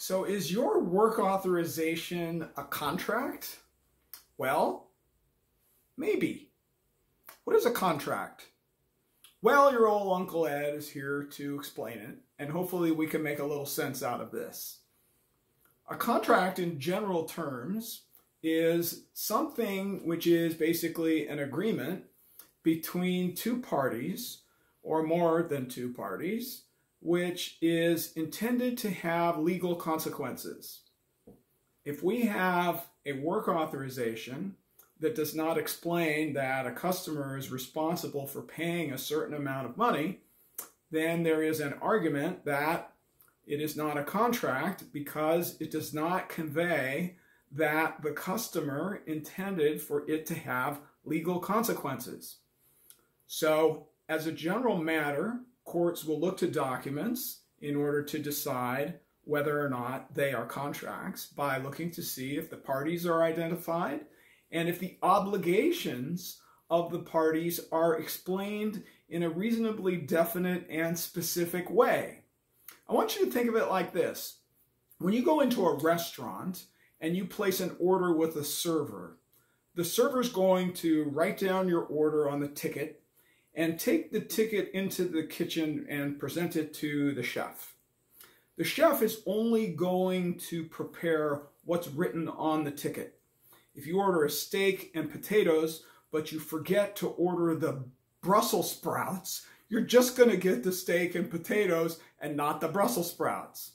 So is your work authorization a contract? Well, maybe. What is a contract? Well, your old Uncle Ed is here to explain it, and hopefully we can make a little sense out of this. A contract in general terms is something which is basically an agreement between two parties or more than two parties, which is intended to have legal consequences. If we have a work authorization that does not explain that a customer is responsible for paying a certain amount of money, then there is an argument that it is not a contract because it does not convey that the customer intended for it to have legal consequences. So, as a general matter, courts will look to documents in order to decide whether or not they are contracts by looking to see if the parties are identified and if the obligations of the parties are explained in a reasonably definite and specific way. I want you to think of it like this. When you go into a restaurant and you place an order with a server, the server's going to write down your order on the ticket and take the ticket into the kitchen and present it to the chef. The chef is only going to prepare what's written on the ticket. If you order a steak and potatoes, but you forget to order the Brussels sprouts, you're just going to get the steak and potatoes and not the Brussels sprouts.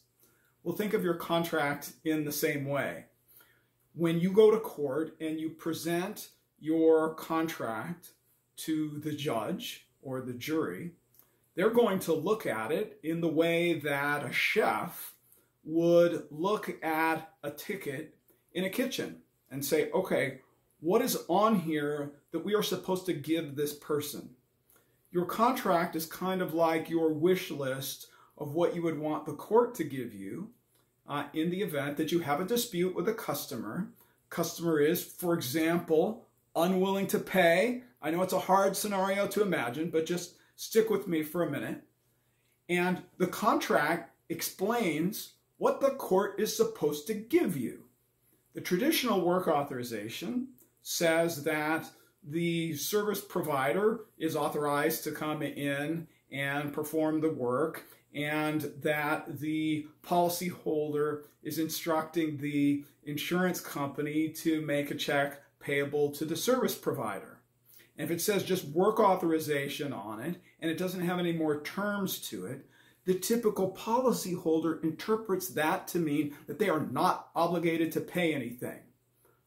Well, think of your contract in the same way. When you go to court and you present your contract to the judge or the jury, they're going to look at it in the way that a chef would look at a ticket in a kitchen and say, okay, what is on here that we are supposed to give this person? Your contract is kind of like your wish list of what you would want the court to give you in the event that you have a dispute with a customer. Customer is, for example, unwilling to pay. I know it's a hard scenario to imagine, but just stick with me for a minute. And the contract explains what the court is supposed to give you. The traditional work authorization says that the service provider is authorized to come in and perform the work, and that the policyholder is instructing the insurance company to make a check payable to the service provider. And if it says just work authorization on it, and it doesn't have any more terms to it, the typical policyholder interprets that to mean that they are not obligated to pay anything.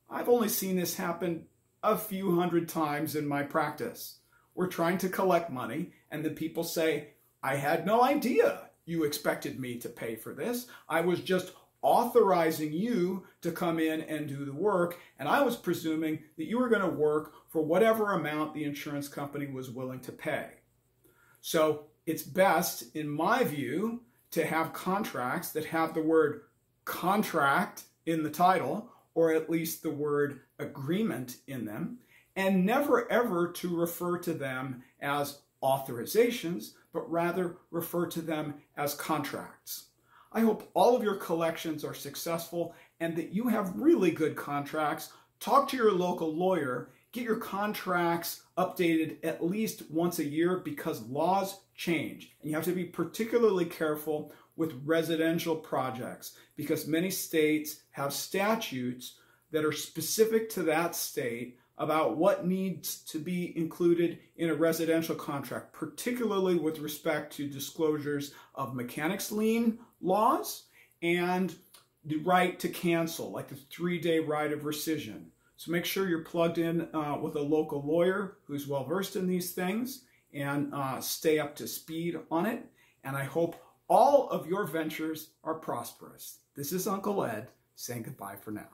I've only seen this happen a few hundred times in my practice. We're trying to collect money, and the people say, I had no idea you expected me to pay for this. I was just authorizing you to come in and do the work, and I was presuming that you were going to work for whatever amount the insurance company was willing to pay. So it's best, in my view, to have contracts that have the word contract in the title, or at least the word agreement in them, and never ever to refer to them as authorizations, but rather refer to them as contracts. I hope all of your collections are successful and that you have really good contracts. Talk to your local lawyer. Get your contracts updated at least once a year because laws change. And you have to be particularly careful with residential projects because many states have statutes that are specific to that state about what needs to be included in a residential contract, particularly with respect to disclosures of mechanics lien laws and the right to cancel, like the 3-day right of rescission. So make sure you're plugged in with a local lawyer who's well-versed in these things and stay up to speed on it. And I hope all of your ventures are prosperous. This is Uncle Ed saying goodbye for now.